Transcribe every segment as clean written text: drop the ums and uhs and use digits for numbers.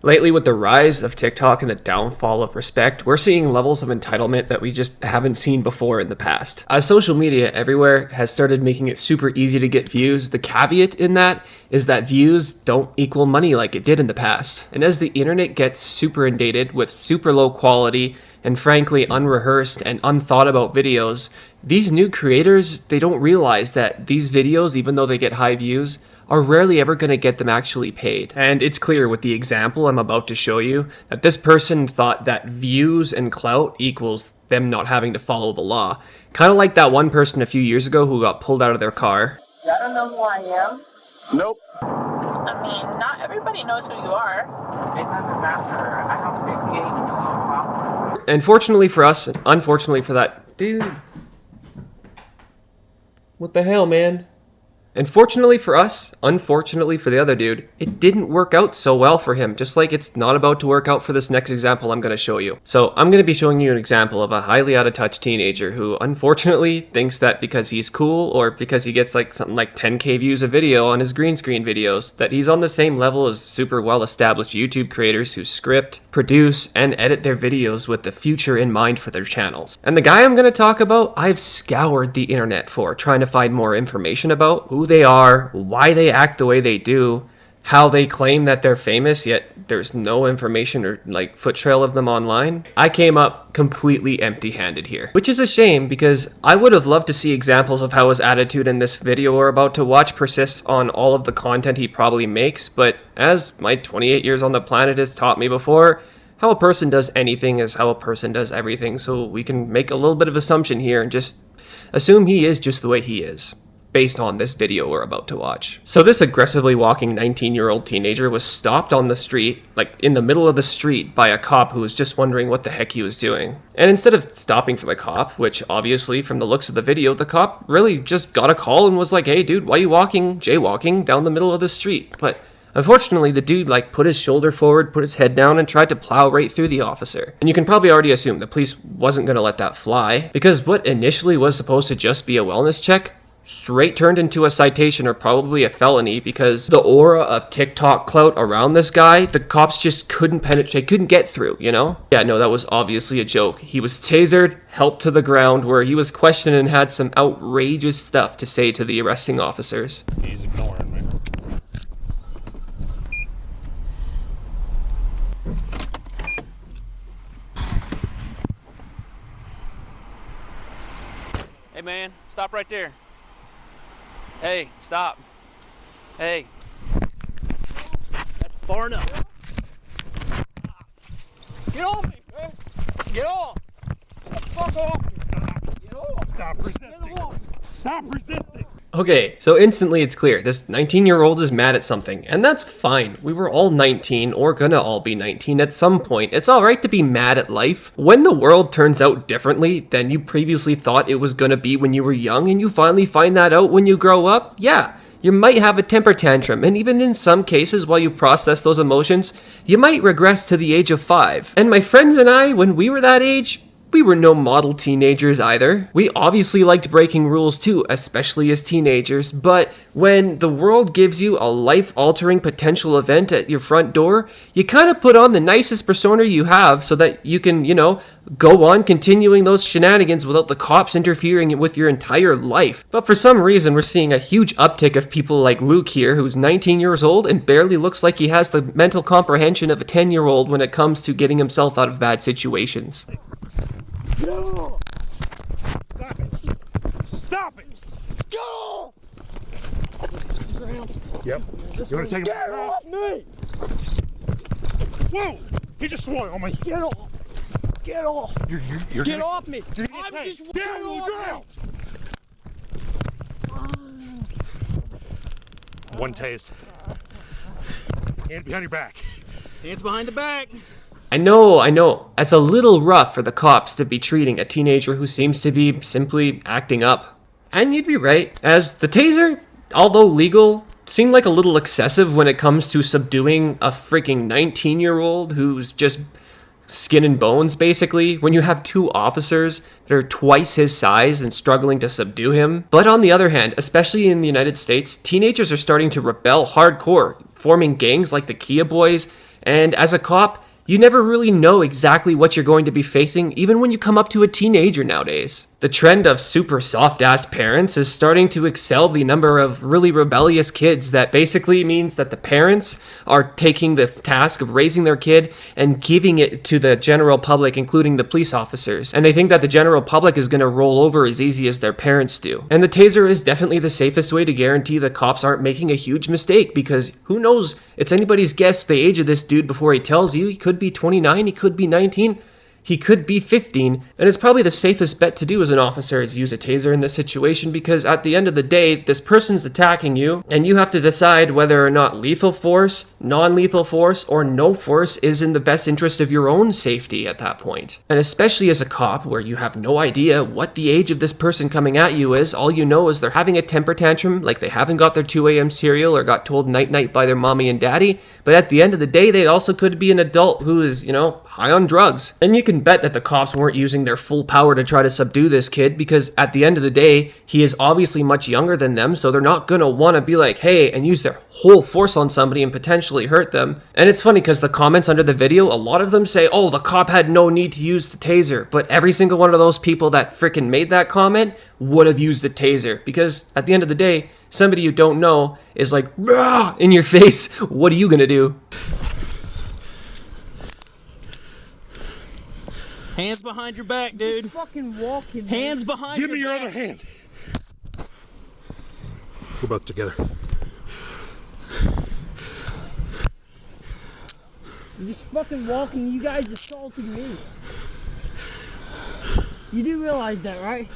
Lately, with the rise of TikTok and the downfall of respect, we're seeing levels of entitlement that we just haven't seen before in the past. As social media everywhere has started making it super easy to get views, the caveat in that is that views don't equal money like it did in the past. And as the internet gets super inundated with super low quality and frankly unrehearsed and unthought about videos, these new creators, they don't realize that these videos, even though they get high views, are rarely ever going to get them actually paid. And it's clear with the example I'm about to show you that this person thought that views and clout equals them not having to follow the law. Kind of like that one person a few years ago who got pulled out of their car. I don't know who I am. Nope. I mean, not everybody knows who you are. It doesn't matter. I have 58 million followers. And fortunately for us, and unfortunately for that dude. What the hell, man? And fortunately for us, unfortunately for the other dude, it didn't work out so well for him, just like it's not about to work out for this next example I'm going to show you. So I'm going to be showing you an example of a highly out of touch teenager who unfortunately thinks that because he's cool or because he gets like something like 10k views a video on his green screen videos, that he's on the same level as super well established YouTube creators who script, produce, and edit their videos with the future in mind for their channels. And the guy I'm going to talk about, I've scoured the internet for, trying to find more information about who they are, why they act the way they do, how they claim that they're famous, yet there's no information or like foot trail of them online. I came up completely empty-handed here, which is a shame because I would have loved to see examples of how his attitude in this video we're about to watch persists on all of the content he probably makes, but as my 28 years on the planet has taught me before, how a person does anything is how a person does everything, so we can make a little bit of assumption here and just assume he is just the way he is, based on this video we're about to watch. So this aggressively walking 19-year-old teenager was stopped on the street, like in the middle of the street, by a cop who was just wondering what the heck he was doing. And instead of stopping for the cop, which obviously from the looks of the video, the cop really just got a call and was like, hey dude, why are you jaywalking down the middle of the street? But unfortunately, the dude like put his shoulder forward, put his head down, and tried to plow right through the officer. And you can probably already assume the police wasn't going to let that fly, because what initially was supposed to just be a wellness check straight turned into a citation or probably a felony, because the aura of TikTok clout around this guy, the cops just couldn't penetrate, couldn't get through, you know? Yeah, no, that was obviously a joke. He was tasered, helped to the ground, where he was questioned and had some outrageous stuff to say to the arresting officers. He's ignoring me. Hey man, stop right there. Hey, stop. Hey. That's far enough. Get off me, man. Get off. Fuck off. Get off. Stop resisting. Stop resisting. Okay, so instantly it's clear, this 19-year-old is mad at something, and that's fine. We were all 19, or gonna all be 19 at some point. It's alright to be mad at life. When the world turns out differently than you previously thought it was gonna be when you were young, and you finally find that out when you grow up, yeah, you might have a temper tantrum, and even in some cases, while you process those emotions, you might regress to the age of 5. And my friends and I, when we were that age, we were no model teenagers either. We obviously liked breaking rules too, especially as teenagers, but when the world gives you a life-altering potential event at your front door, you kind of put on the nicest persona you have so that you can, you know, go on continuing those shenanigans without the cops interfering with your entire life. But for some reason, we're seeing a huge uptick of people like Luke here, who's 19 years old and barely looks like he has the mental comprehension of a 10-year-old when it comes to getting himself out of bad situations. No! Stop it! Stop it! Go! Yep. You want to take him? Get off me! Whoa! He just swung on me. Get off! Get off! You're Get gonna, off me! You're gonna I'm get just tased. Down on the ground. One taste. Hand behind your back. Hands behind the back. I know. It's a little rough for the cops to be treating a teenager who seems to be simply acting up. And you'd be right, as the taser, although legal, seemed like a little excessive when it comes to subduing a freaking 19-year-old who's just skin and bones, basically, when you have two officers that are twice his size and struggling to subdue him. But on the other hand, especially in the United States, teenagers are starting to rebel hardcore, forming gangs like the Kia Boys And as a cop, you never really know exactly what you're going to be facing, even when you come up to a teenager nowadays. The trend of super soft-ass parents is starting to excel the number of really rebellious kids. That basically means that the parents are taking the task of raising their kid and giving it to the general public, including the police officers. And they think that the general public is going to roll over as easy as their parents do. And the taser is definitely the safest way to guarantee the cops aren't making a huge mistake, because who knows? It's anybody's guess the age of this dude before he tells you. He could be 29, he could be 19. He could be 15, and it's probably the safest bet to do as an officer is use a taser in this situation, because at the end of the day, this person's attacking you, and you have to decide whether or not lethal force, non-lethal force, or no force is in the best interest of your own safety at that point. And especially as a cop, where you have no idea what the age of this person coming at you is, all you know is they're having a temper tantrum, like they haven't got their 2 a.m. cereal or got told night-night by their mommy and daddy, but at the end of the day, they also could be an adult who is, high on drugs. And you can bet that the cops weren't using their full power to try to subdue this kid, because at the end of the day, he is obviously much younger than them, so they're not gonna want to be like, hey, and use their whole force on somebody and potentially hurt them. And it's funny because the comments under the video, a lot of them say, oh, the cop had no need to use the taser, but every single one of those people that freaking made that comment would have used the taser, because at the end of the day, somebody you don't know is like, "Rah!" in your face. What are you gonna do? Hands behind your back, dude. Fucking walking. Hands behind Give me your back. other hand. We're both together. You're just fucking walking. You guys assaulted me. You do realize that, right?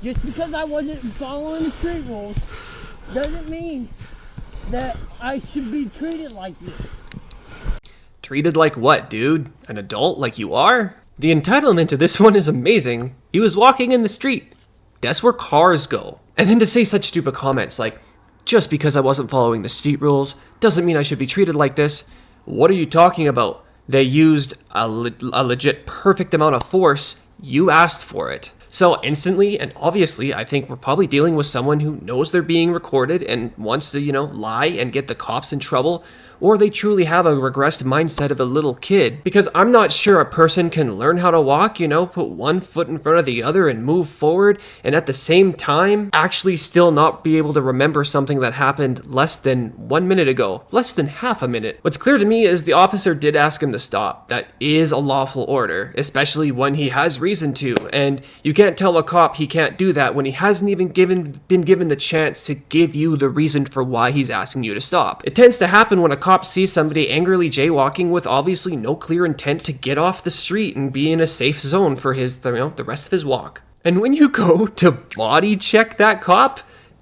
Just because I wasn't following the street rules doesn't mean that I should be treated like this. Treated like what, dude? An adult like you are? The entitlement to this one is amazing. He was walking in the street. That's where cars go. And then to say such stupid comments like, just because I wasn't following the street rules doesn't mean I should be treated like this. What are you talking about? They used a legit perfect amount of force. You asked for it. So instantly and obviously, I think we're probably dealing with someone who knows they're being recorded and wants to, lie and get the cops in trouble, or they truly have a regressed mindset of a little kid. Because I'm not sure a person can learn how to walk, put one foot in front of the other and move forward, and at the same time, actually still not be able to remember something that happened less than 1 minute ago, less than half a minute. What's clear to me is the officer did ask him to stop. That is a lawful order, especially when he has reason to, and you can't tell a cop he can't do that when he hasn't even been given the chance to give you the reason for why he's asking you to stop. It tends to happen when a cop sees somebody angrily jaywalking with obviously no clear intent to get off the street and be in a safe zone for the rest of his walk. And when you go to body check that cop,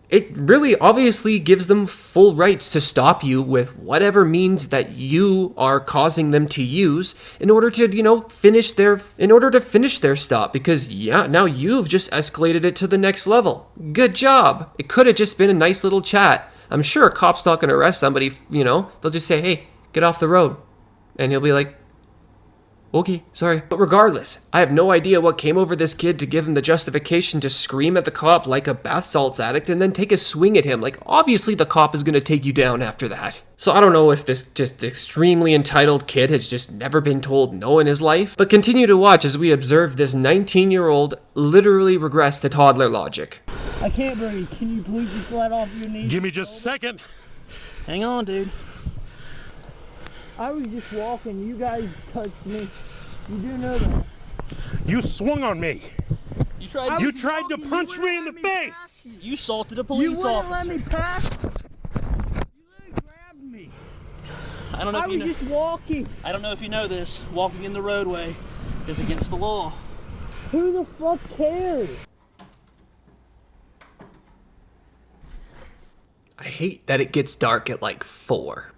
it really obviously gives them full rights to stop you with whatever means that you are causing them to use in order to, finish their stop, because now you've just escalated it to the next level. Good job. It could have just been a nice little chat. I'm sure a cop's not going to arrest somebody, they'll just say, hey, get off the road. And he'll be like, okay, sorry. But regardless, I have no idea what came over this kid to give him the justification to scream at the cop like a bath salts addict and then take a swing at him. Like, obviously the cop is going to take you down after that. So I don't know if this just extremely entitled kid has just never been told no in his life, but continue to watch as we observe this 19-year-old literally regress to toddler logic. I can't breathe. Can you please just let off your knees? Give me just a second. Hang on, dude. I was just walking. You guys touched me. You do know that. You swung on me. You tried. You tried to punch me in the face. You assaulted a You police wouldn't officer. let me pass. You literally grabbed me. I don't know I if you was know. just walking. I don't know if you know this. Walking in the roadway is against the law. Who the fuck cares? I hate that it gets dark at like 4.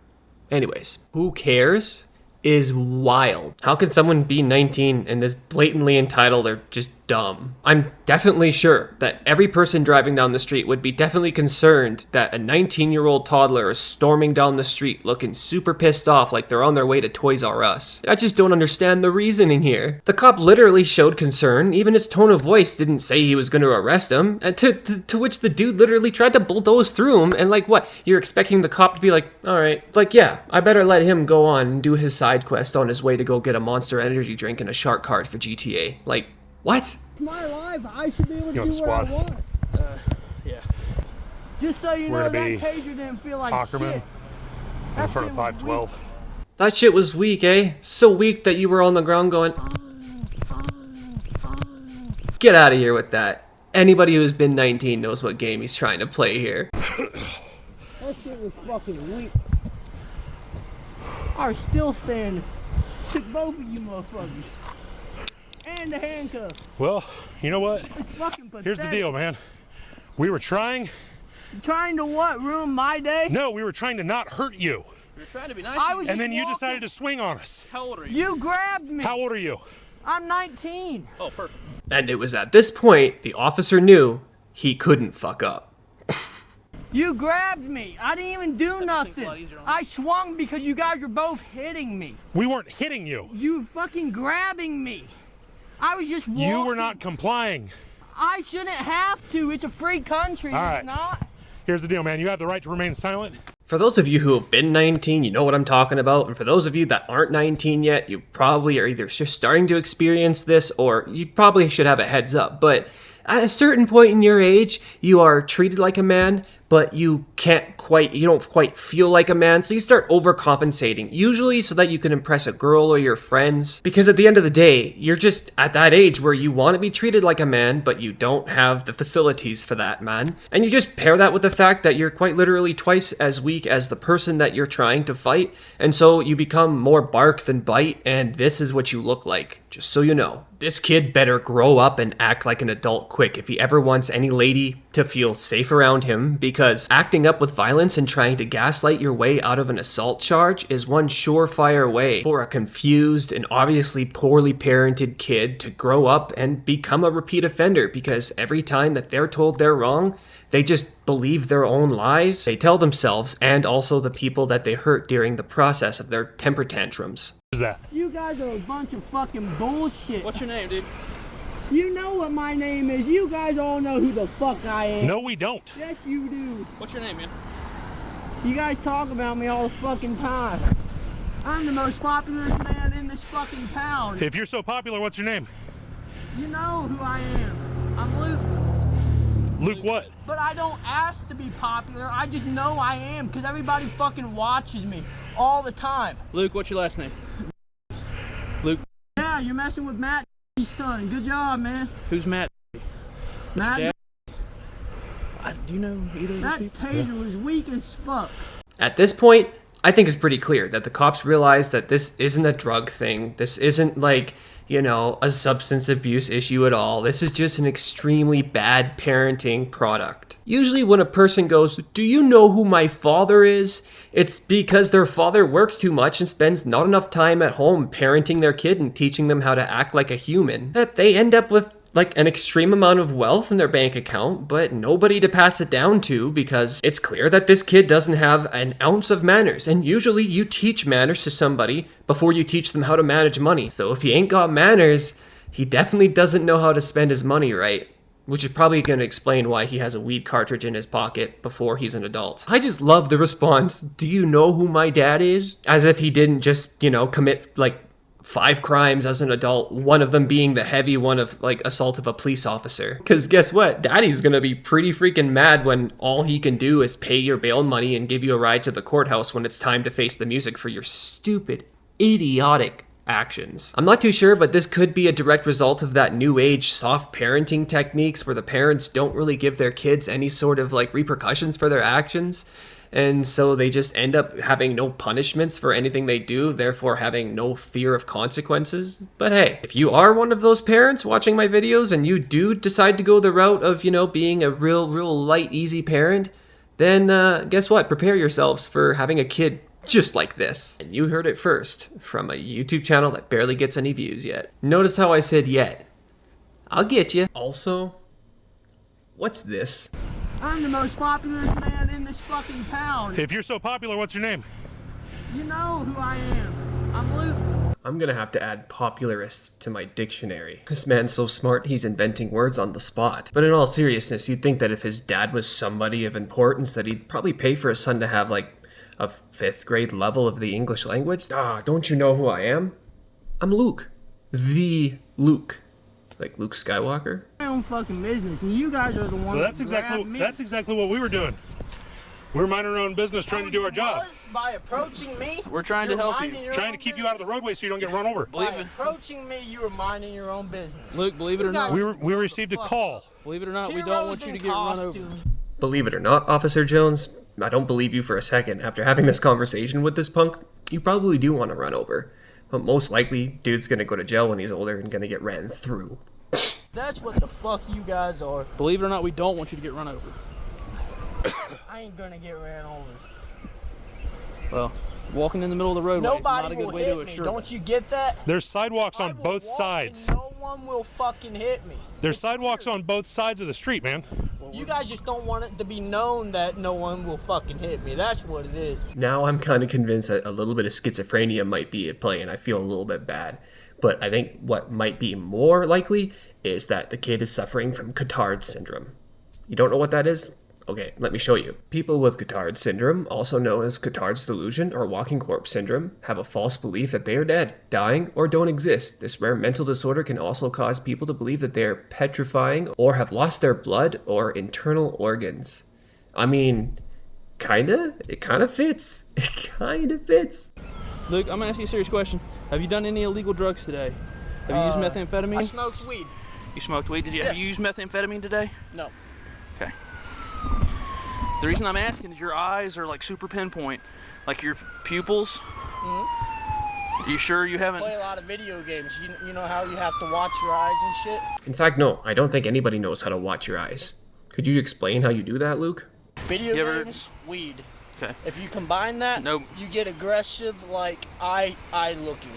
Anyways, who cares is wild. How can someone be 19 and this blatantly entitled or just dumb. I'm definitely sure that every person driving down the street would be definitely concerned that a 19-year-old toddler is storming down the street looking super pissed off like they're on their way to Toys R Us. I just don't understand the reasoning here. The cop literally showed concern, even his tone of voice didn't say he was going to arrest him, and to which the dude literally tried to bulldoze through him, and like what, you're expecting the cop to be like, alright, like yeah, I better let him go on and do his side quest on his way to go get a Monster Energy drink and a shark card for GTA. Like, what? It's my life. I should be able to You on do what I squad? want. Yeah. Just so you We're know, gonna that be taser didn't feel like Ackerman shit. in That front shit of was 512. That shit was weak, eh? So weak that you were on the ground going, get out of here with that. Anybody who's been 19 knows what game he's trying to play here. That shit was fucking weak. I was still standing. Took both of you motherfuckers. And the handcuffs. Well, you know what? It's fucking pathetic. Here's the deal, man. We were trying. Trying to what? Ruin my day? No, we were trying to not hurt you. You're trying to be nice. I to was me. And then you walking. decided to swing on us. How old are you? You grabbed me. How old are you? I'm 19. Oh, perfect. And it was at this point the officer knew he couldn't fuck up. You grabbed me. I didn't even do thing's a nothing. lot easier on I swung because you guys were both hitting me. We weren't hitting you. You fucking grabbing me. I was just walking. You were not complying. I shouldn't have to. It's a free country. All Is right. it not? Here's the deal, man. You have the right to remain silent. For those of you who have been 19, you know what I'm talking about. And for those of you that aren't 19 yet, you probably are either just starting to experience this or you probably should have a heads up. But at a certain point in your age, you are treated like a man, but you don't quite feel like a man, so you start overcompensating, usually so that you can impress a girl or your friends, because at the end of the day, you're just at that age where you want to be treated like a man, but you don't have the facilities for that, man. And you just pair that with the fact that you're quite literally twice as weak as the person that you're trying to fight, and so you become more bark than bite, and this is what you look like, just so you know. This kid better grow up and act like an adult quick if he ever wants any lady to feel safe around him, because acting up with violence and trying to gaslight your way out of an assault charge is one surefire way for a confused and obviously poorly parented kid to grow up and become a repeat offender, because every time that they're told they're wrong, they just believe their own lies they tell themselves and also the people that they hurt during the process of their temper tantrums. What is that? You guys are a bunch of fucking bullshit. What's your name, dude? You know what my name is. You guys all know who the fuck I am. No, we don't. Yes, you do. What's your name, man? You guys talk about me all the fucking time. I'm the most popular man in this fucking town. If you're so popular, what's your name? You know who I am. I'm Luke. Luke what? But I don't ask to be popular. I just know I am because everybody fucking watches me all the time. Luke, what's your last name? Luke. Yeah, you're messing with Matt's son. Good job, man. Who's Matt? Matt, Yeah. Do you know either of those that people? taser was weak as fuck. At this point, I think it's pretty clear that the cops realize that this isn't a drug thing. This isn't like, you know, a substance abuse issue at all. This is just an extremely bad parenting product. Usually when a person goes, "Do you know who my father is?" it's because their father works too much and spends not enough time at home parenting their kid and teaching them how to act like a human. That they end up with like an extreme amount of wealth in their bank account, but nobody to pass it down to, because it's clear that this kid doesn't have an ounce of manners. And usually you teach manners to somebody before you teach them how to manage money. So if he ain't got manners, he definitely doesn't know how to spend his money right, which is probably going to explain why he has a weed cartridge in his pocket before he's an adult. I just love the response, "Do you know who my dad is?" As if he didn't just, you know, commit like 5 crimes as an adult, one of them being the heavy one of like assault of a police officer. Because guess what? Daddy's gonna be pretty freaking mad when all he can do is pay your bail money and give you a ride to the courthouse when it's time to face the music for your stupid, idiotic actions. I'm not too sure, but this could be a direct result of that new age soft parenting techniques where the parents don't really give their kids any sort of like repercussions for their actions. And so they just end up having no punishments for anything they do, therefore having no fear of consequences. But hey, if you are one of those parents watching my videos and you do decide to go the route of, you know, being a real light, easy parent, then guess what? Prepare yourselves for having a kid just like this. And you heard it first from a YouTube channel that barely gets any views yet. Notice how I said yet. I'll get you. Also, what's this? I'm the most popular man in this fucking town. If you're so popular, what's your name? You know who I am. I'm Luke. I'm gonna have to add popularist to my dictionary. This man's so smart, he's inventing words on the spot. But in all seriousness, you'd think that if his dad was somebody of importance, that he'd probably pay for his son to have like a 5th grade level of the English language. Don't you know who I am? I'm Luke. The Luke. Like Luke Skywalker. My own fucking business, and you guys are the ones. Well, that's exactly what we were doing. We're minding our own business, trying to do our job. By approaching me, We're trying to help you. Trying to keep you out of the roadway so you don't get run over. By approaching me, you were minding your own business. Luke, believe it or not, We received a call. believe it or not, we don't want you to get run over. Believe it or not, Officer Jones, I don't believe you for a second. After having this conversation with this punk, you probably do want to run over. But most likely, dude's gonna go to jail when he's older and gonna get ran through. That's what the fuck you guys are. Believe it or not, we don't want you to get run over. I ain't gonna get ran over. Well, walking in the middle of the roadway is not Nobody a good will way to hit me. assure Don't that. you get that? There's sidewalks I on will both walk sides. and no one will fucking hit me. There's sidewalks on both sides of the street, man. You guys just don't want it to be known that no one will fucking hit me. That's what it is. Now I'm kind of convinced that a little bit of schizophrenia might be at play, and I feel a little bit bad. But I think what might be more likely is that the kid is suffering from Cotard syndrome. You don't know what that is? Okay, let me show you. People with Cotard syndrome, also known as Cotard's delusion or walking corpse syndrome, have a false belief that they are dead, dying, or don't exist. This rare mental disorder can also cause people to believe that they are petrifying or have lost their blood or internal organs. I mean, kinda? It kinda fits. It kinda fits. Luke, I'm gonna ask you a serious question. Have you done any illegal drugs today? Have you used methamphetamine? I smoked weed. You smoked weed? Have you used methamphetamine today? No. Okay. The reason I'm asking is your eyes are like super pinpoint, like your pupils. You sure you haven't? Play a lot of video games. You know how you have to watch your eyes and shit? In fact, no, I don't think anybody knows how to watch your eyes. Could you explain how you do that, Luke? Video You ever- games, weed. Okay. If you combine that, Nope. you get aggressive, like eye looking.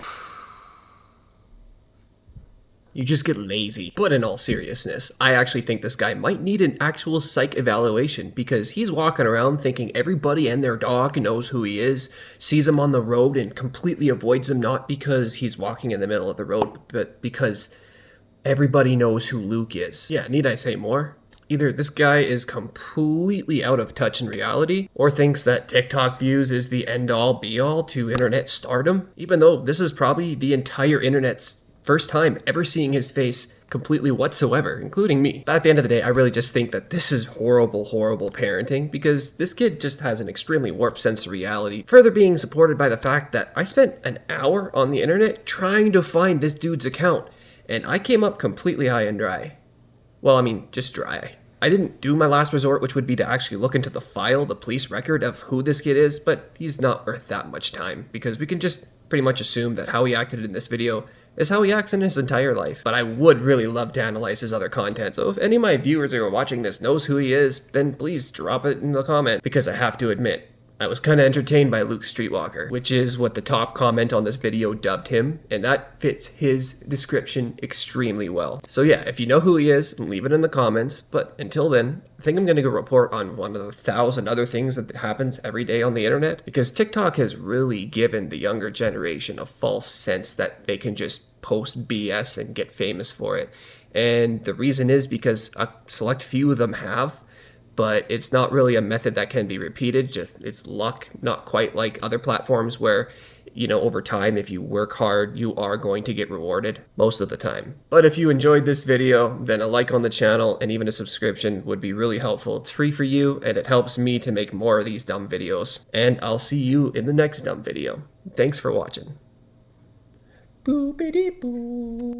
You just get lazy. But in all seriousness, I actually think this guy might need an actual psych evaluation because he's walking around thinking everybody and their dog knows who he is, sees him on the road and completely avoids him, not because he's walking in the middle of the road, but because everybody knows who Luke is. Yeah, need I say more? Either this guy is completely out of touch in reality, or thinks that TikTok views is the end-all be-all to internet stardom, even though this is probably the entire internet's first time ever seeing his face completely whatsoever, including me. But at the end of the day, I really just think that this is horrible, horrible parenting because this kid just has an extremely warped sense of reality, further being supported by the fact that I spent an hour on the internet trying to find this dude's account, and I came up completely high and dry. Well, I mean, just dry. I didn't do my last resort, which would be to actually look into the file, the police record of who this kid is, but he's not worth that much time because we can just pretty much assume that how he acted in this video is how he acts in his entire life. But I would really love to analyze his other content, so if any of my viewers who are watching this knows who he is, then please drop it in the comment, because I have to admit, I was kind of entertained by Luke Streetwalker, which is what the top comment on this video dubbed him, and that fits his description extremely well. So yeah, if you know who he is, leave it in the comments, but until then, I think I'm going to go report on one of the 1,000 other things that happens every day on the internet, because TikTok has really given the younger generation a false sense that they can just post BS and get famous for it. And the reason is because a select few of them have, but it's not really a method that can be repeated. It's luck, not quite like other platforms where, you know, over time, if you work hard, you are going to get rewarded most of the time. But if you enjoyed this video, then a like on the channel and even a subscription would be really helpful. It's free for you and it helps me to make more of these dumb videos. And I'll see you in the next dumb video. Thanks for watching. Boopity boo.